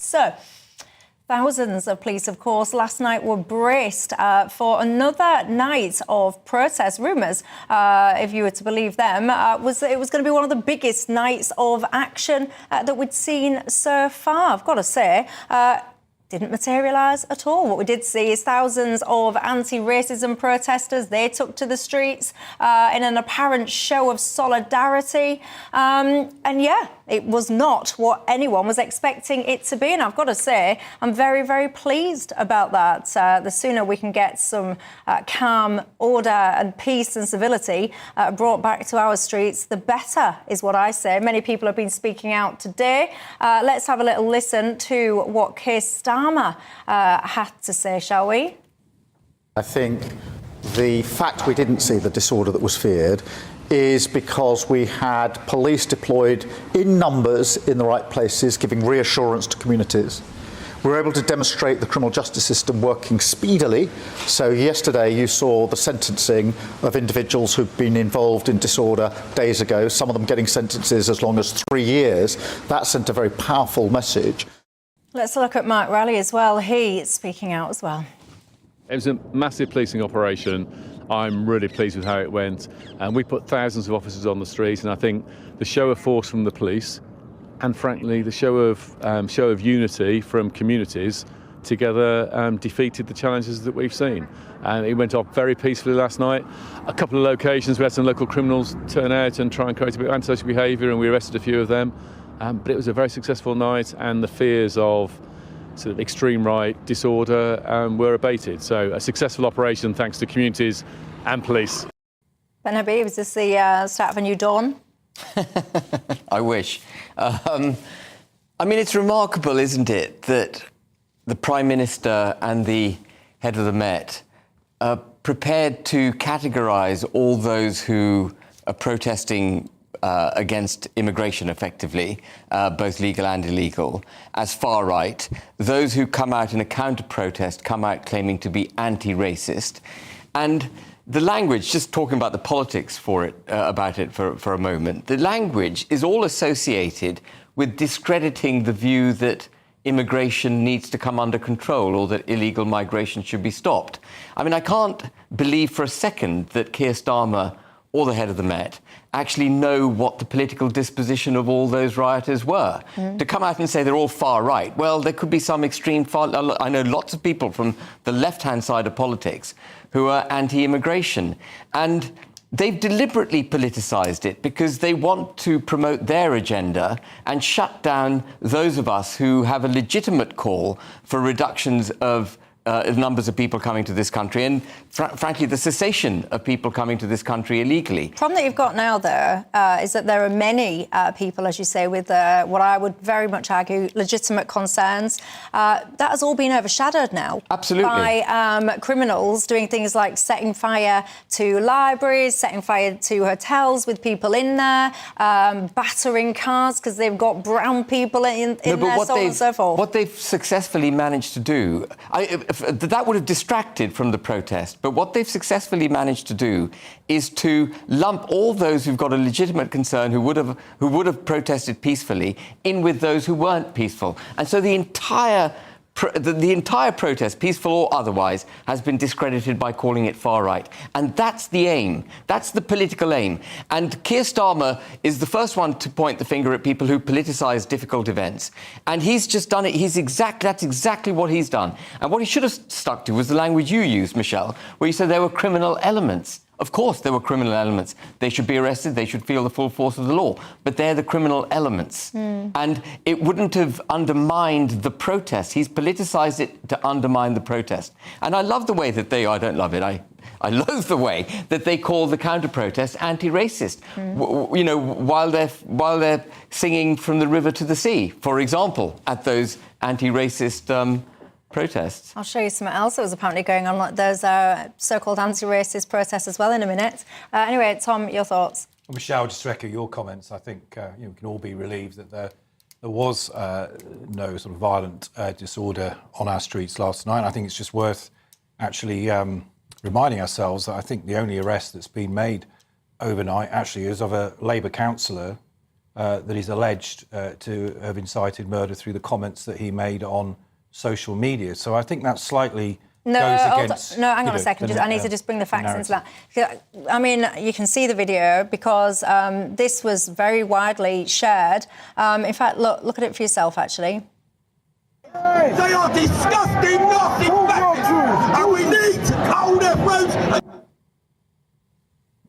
So, thousands of police, of course, last night were braced for another night of protest. Rumours, if you were to believe them, was that it was going to be one of the biggest nights of action that we'd seen so far. I've got to say, didn't materialise at all. What we did see is thousands of anti-racism protesters. They took to the streets in an apparent show of solidarity. And yeah, it was not what anyone was expecting it to be. And I've got to say, I'm very, very pleased about that. The sooner we can get some calm, order and peace and civility brought back to our streets, the better, is what I say. Many people have been speaking out today. Let's have a little listen to what Keir Starmer had to say, shall we? I think the fact we didn't see the disorder that was feared is because we had police deployed in numbers in the right places, giving reassurance to communities. We were able to demonstrate the criminal justice system working speedily. So yesterday you saw the sentencing of individuals who've been involved in disorder days ago, some of them getting sentences as long as 3 years. That sent a very powerful message. Let's look at Mark Raleigh as well. He is speaking out as well. It was a massive policing operation. I'm really pleased with how it went. And we put thousands of officers on the street, and I think the show of force from the police and, frankly, the show of unity from communities together defeated the challenges that we've seen. And it went off very peacefully last night. A couple of locations we had some local criminals turn out and try and create a bit of antisocial behaviour, and we arrested a few of them. But it was a very successful night, and the fears of sort of extreme right disorder were abated. So a successful operation thanks to communities and police. Ben Habib, is this the start of a new dawn? I wish. I mean, it's remarkable, isn't it, that the Prime Minister and the head of the Met are prepared to categorise all those who are protesting against immigration, effectively, both legal and illegal, as far right. Those who come out in a counter-protest come out claiming to be anti-racist. And the language, just talking about the politics about it for a moment, the language is all associated with discrediting the view that immigration needs to come under control or that illegal migration should be stopped. I mean, I can't believe for a second that Keir Starmer or the head of the Met actually know what the political disposition of all those rioters were. To come out and say they're all far right, well, there could be some extreme far... I know lots of people from the left-hand side of politics who are anti-immigration, and they've deliberately politicised it because they want to promote their agenda and shut down those of us who have a legitimate call for reductions of numbers of people coming to this country and, frankly, the cessation of people coming to this country illegally. The problem that you've got now, though, is that there are many people, as you say, with what I would very much argue legitimate concerns. That has all been overshadowed now. Absolutely. By criminals doing things like setting fire to libraries, setting fire to hotels with people in there, battering cars because they've got brown people in there, so on and so forth. What they've successfully managed to do... that would have distracted from the protest, but what they've successfully managed to do is to lump all those who've got a legitimate concern who would have protested peacefully in with those who weren't peaceful. And so the entire protest, peaceful or otherwise, has been discredited by calling it far right. And that's the aim. That's the political aim. And Keir Starmer is the first one to point the finger at people who politicise difficult events. And he's just done it. That's exactly what he's done. And what he should have stuck to was the language you used, Michelle, where you said there were criminal elements. Of course there were criminal elements. They should be arrested, they should feel the full force of the law. But they're the criminal elements. And it wouldn't have undermined the protest. He's politicised it to undermine the protest. And I love the way that I don't love it, I loathe the way that they call the counter-protest anti-racist. You know, while they're singing From the River to the Sea, for example, at those anti-racist protests. I'll show you something else that was apparently going on. There's so-called anti-racist protests as well in a minute. Anyway, Tom, your thoughts? Well, Michelle, just to echo your comments, I think we can all be relieved that there was no sort of violent disorder on our streets last night. I think it's just worth actually reminding ourselves that I think the only arrest that's been made overnight actually is of a Labour councillor that he's alleged to have incited murder through the comments that he made on social media. So I think that slightly goes against... No, hang on a second. I need to just bring the facts into that. I mean, you can see the video because this was very widely shared. In fact, look at it for yourself, actually. They are disgusting, nasty bastards, and we need to hold their throats.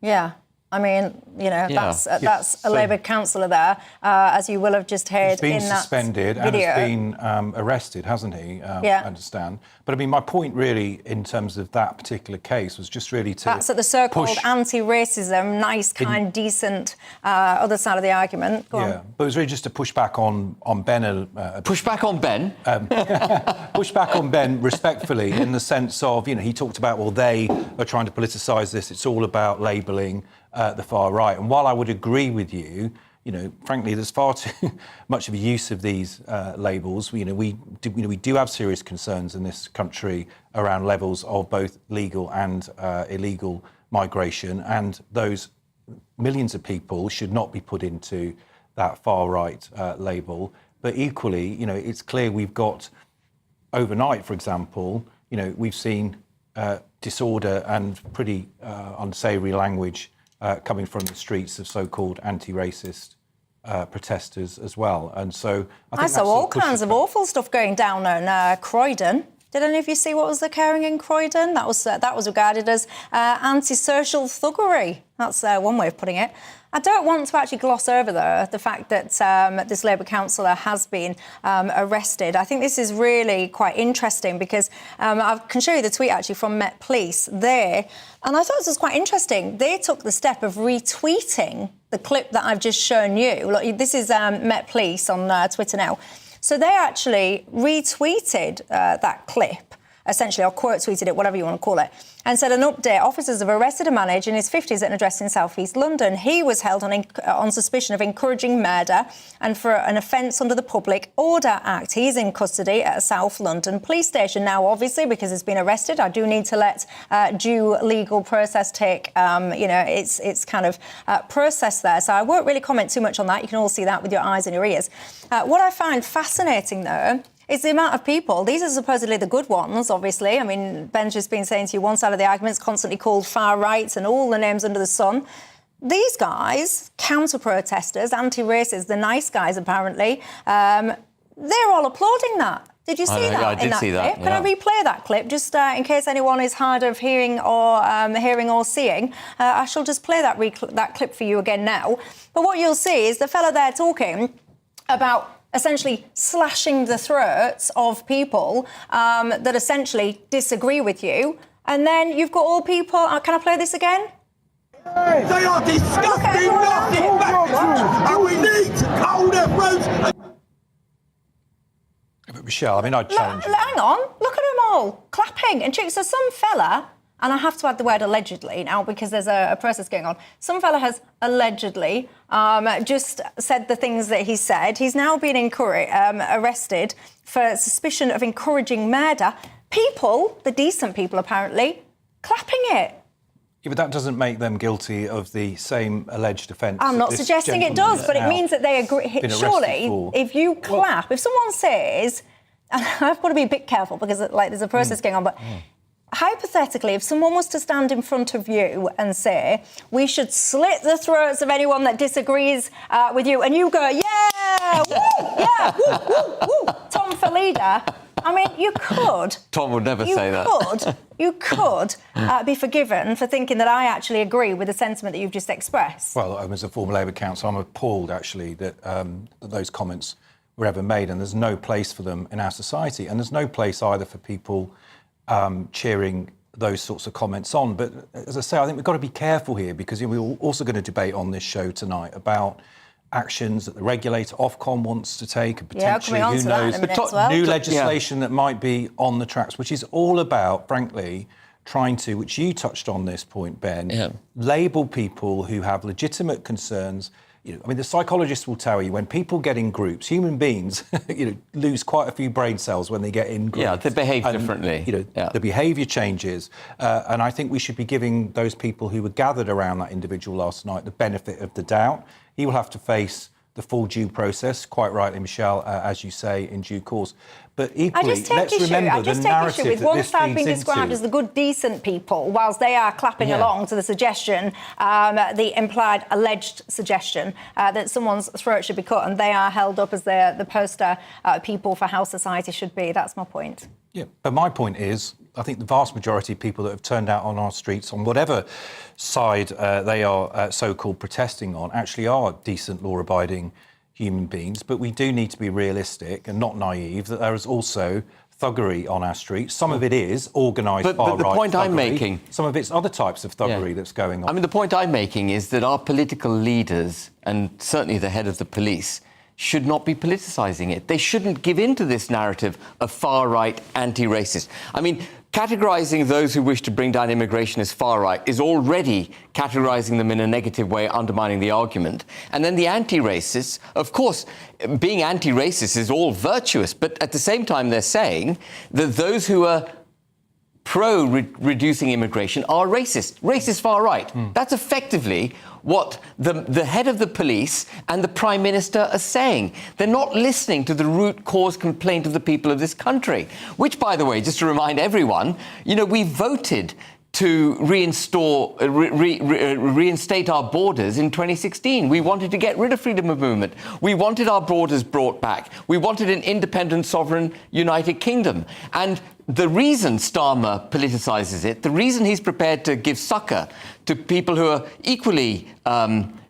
Yeah. I mean, you know, that's a Labour councillor there, as you will have just heard in that video. He's been suspended and has been arrested, hasn't he? I understand. But I mean, my point really, in terms of that particular case, was just really to That's at the so-called anti-racism, nice, kind, decent other side of the argument. Go on. But it was really just to push back on Ben. Push back on Ben? Push back on Ben respectfully, in the sense of, you know, he talked about, well, they are trying to politicise this. It's all about labelling the far right. And while I would agree with you, you know, frankly, there's far too much of a use of these labels. We do have serious concerns in this country around levels of both legal and illegal migration, and those millions of people should not be put into that far right label. But equally, you know, it's clear we've got overnight, for example, you know, we've seen disorder and pretty unsavoury language coming from the streets of so-called anti-racist protesters as well. And so I saw all kinds of awful stuff going down in Croydon. Did any of you see what was occurring in Croydon? That was regarded as antisocial thuggery. That's one way of putting it. I don't want to actually gloss over, though, the fact that this Labour councillor has been arrested. I think this is really quite interesting because I can show you the tweet, actually, from Met Police there. And I thought this was quite interesting. They took the step of retweeting the clip that I've just shown you. Look, this is Met Police on Twitter now. So they actually retweeted that clip, essentially, or quote tweeted it, whatever you want to call it, and said, an update, officers have arrested a man aged in his 50s at an address in South East London. He was held on suspicion of encouraging murder and for an offence under the Public Order Act. He's in custody at a South London police station. Now, obviously, because he's been arrested, I do need to let due legal process take, its kind of process there. So I won't really comment too much on that. You can all see that with your eyes and your ears. What I find fascinating, though, it's the amount of people. These are supposedly the good ones, obviously. I mean, Ben's just been saying to you, one side of the argument's constantly called far right and all the names under the sun. These guys, counter-protesters, anti-racists, the nice guys, apparently, they're all applauding that. Did you see that? I did see that. Clip? Can I replay that clip, just in case anyone is hard of hearing or seeing? I shall just play that clip for you again now. But what you'll see is the fella there talking about essentially slashing the throats of people that essentially disagree with you. And then you've got all people... can I play this again? They are disgusting, nasty bastards, and we need to hold their throats. But Michelle, I mean, I'd challenge you. Hang on, look at them all clapping and cheering. So some fella... And I have to add the word allegedly now because there's a process going on. Some fella has allegedly just said the things that he said. He's now been arrested for suspicion of encouraging murder. People, the decent people apparently, clapping it. Yeah, but that doesn't make them guilty of the same alleged offence. I'm not suggesting it does, but it means that they agree. Surely, if you clap, if someone says, and I've got to be a bit careful because there's a process going on, but... Hypothetically, if someone was to stand in front of you and say, we should slit the throats of anyone that disagrees with you, and you go, yeah, woo, yeah, woo, woo, woo, Tom for leader, I mean, you could... Tom would never say that. You could be forgiven for thinking that I actually agree with the sentiment that you've just expressed. Well, as a former Labour councillor, I'm appalled, actually, that those comments were ever made, and there's no place for them in our society, and there's no place either for people... cheering those sorts of comments on. But as I say, I think we've got to be careful here because we're also going to debate on this show tonight about actions that the regulator, Ofcom, wants to take and potentially, who knows, new legislation that might be on the tracks, which is all about, frankly, trying to, which you touched on this point, Ben, label people who have legitimate concerns. You know, I mean, the psychologists will tell you when people get in groups, human beings, lose quite a few brain cells when they get in groups. Yeah, they behave differently. The behaviour changes, and I think we should be giving those people who were gathered around that individual last night the benefit of the doubt. He will have to face the full due process. Quite rightly, Michelle, as you say, in due course. But equally, let's remember the narrative with that one this side being feeds described into. as the good, decent people, whilst they are clapping along to the suggestion, the implied, alleged suggestion that someone's throat should be cut, and they are held up as the poster people for how society should be. That's my point. Yeah, but my point is, I think the vast majority of people that have turned out on our streets, on whatever side they are so-called protesting on, actually are decent, law-abiding human beings. But we do need to be realistic and not naive that there is also thuggery on our streets. Some of it is organised far-right But the point thuggery. I'm making... Some of it's other types of thuggery that's going on. I mean, the point I'm making is that our political leaders, and certainly the head of the police, should not be politicising it. They shouldn't give in to this narrative of far-right, anti-racist. I mean, categorising those who wish to bring down immigration as far-right is already categorising them in a negative way, undermining the argument. And then the anti-racists, of course, being anti-racist is all virtuous, but at the same time they're saying that those who are pro-reducing immigration are racist far-right. That's effectively what the head of the police and the Prime Minister are saying. They're not listening to the root cause complaint of the people of this country, which, by the way, just to remind everyone, you know, we voted to reinstate our borders in 2016. We wanted to get rid of freedom of movement. We wanted our borders brought back. We wanted an independent, sovereign, United Kingdom. And the reason Starmer politicises it, the reason he's prepared to give succor to people who are equally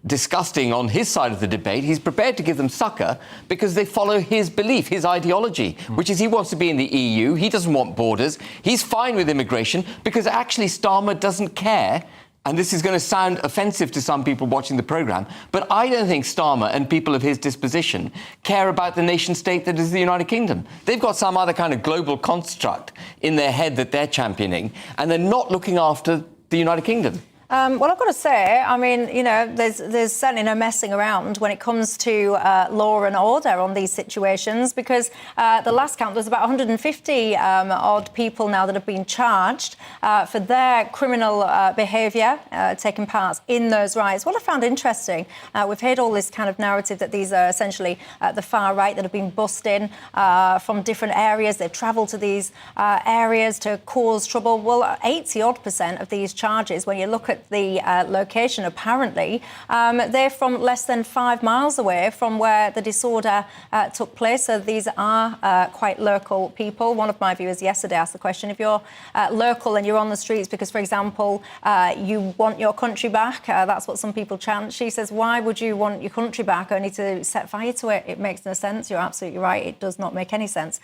disgusting on his side of the debate, he's prepared to give them succor because they follow his belief, his ideology, which is he wants to be in the EU, he doesn't want borders, he's fine with immigration because actually Starmer doesn't care. And this is going to sound offensive to some people watching the programme, but I don't think Starmer and people of his disposition care about the nation-state that is the United Kingdom. They've got some other kind of global construct in their head that they're championing, and they're not looking after the United Kingdom. Well, I've got to say, I mean, you know, there's certainly no messing around when it comes to law and order on these situations, because the last count, there's about 150 odd people now that have been charged for their criminal behaviour, taking part in those riots. What I found interesting, we've heard all this kind of narrative that these are essentially the far right that have been bussed in from different areas. They've travelled to these areas to cause trouble. Well, 80-odd% of these charges, when you look at the location, apparently, they're from less than 5 miles away from where the disorder took place. So these are quite local people. One of my viewers yesterday asked the question, if you're local and you're on the streets because, for example, you want your country back, that's what some people chant. She says, why would you want your country back only to set fire to it? It makes no sense. You're absolutely right. It does not make any sense.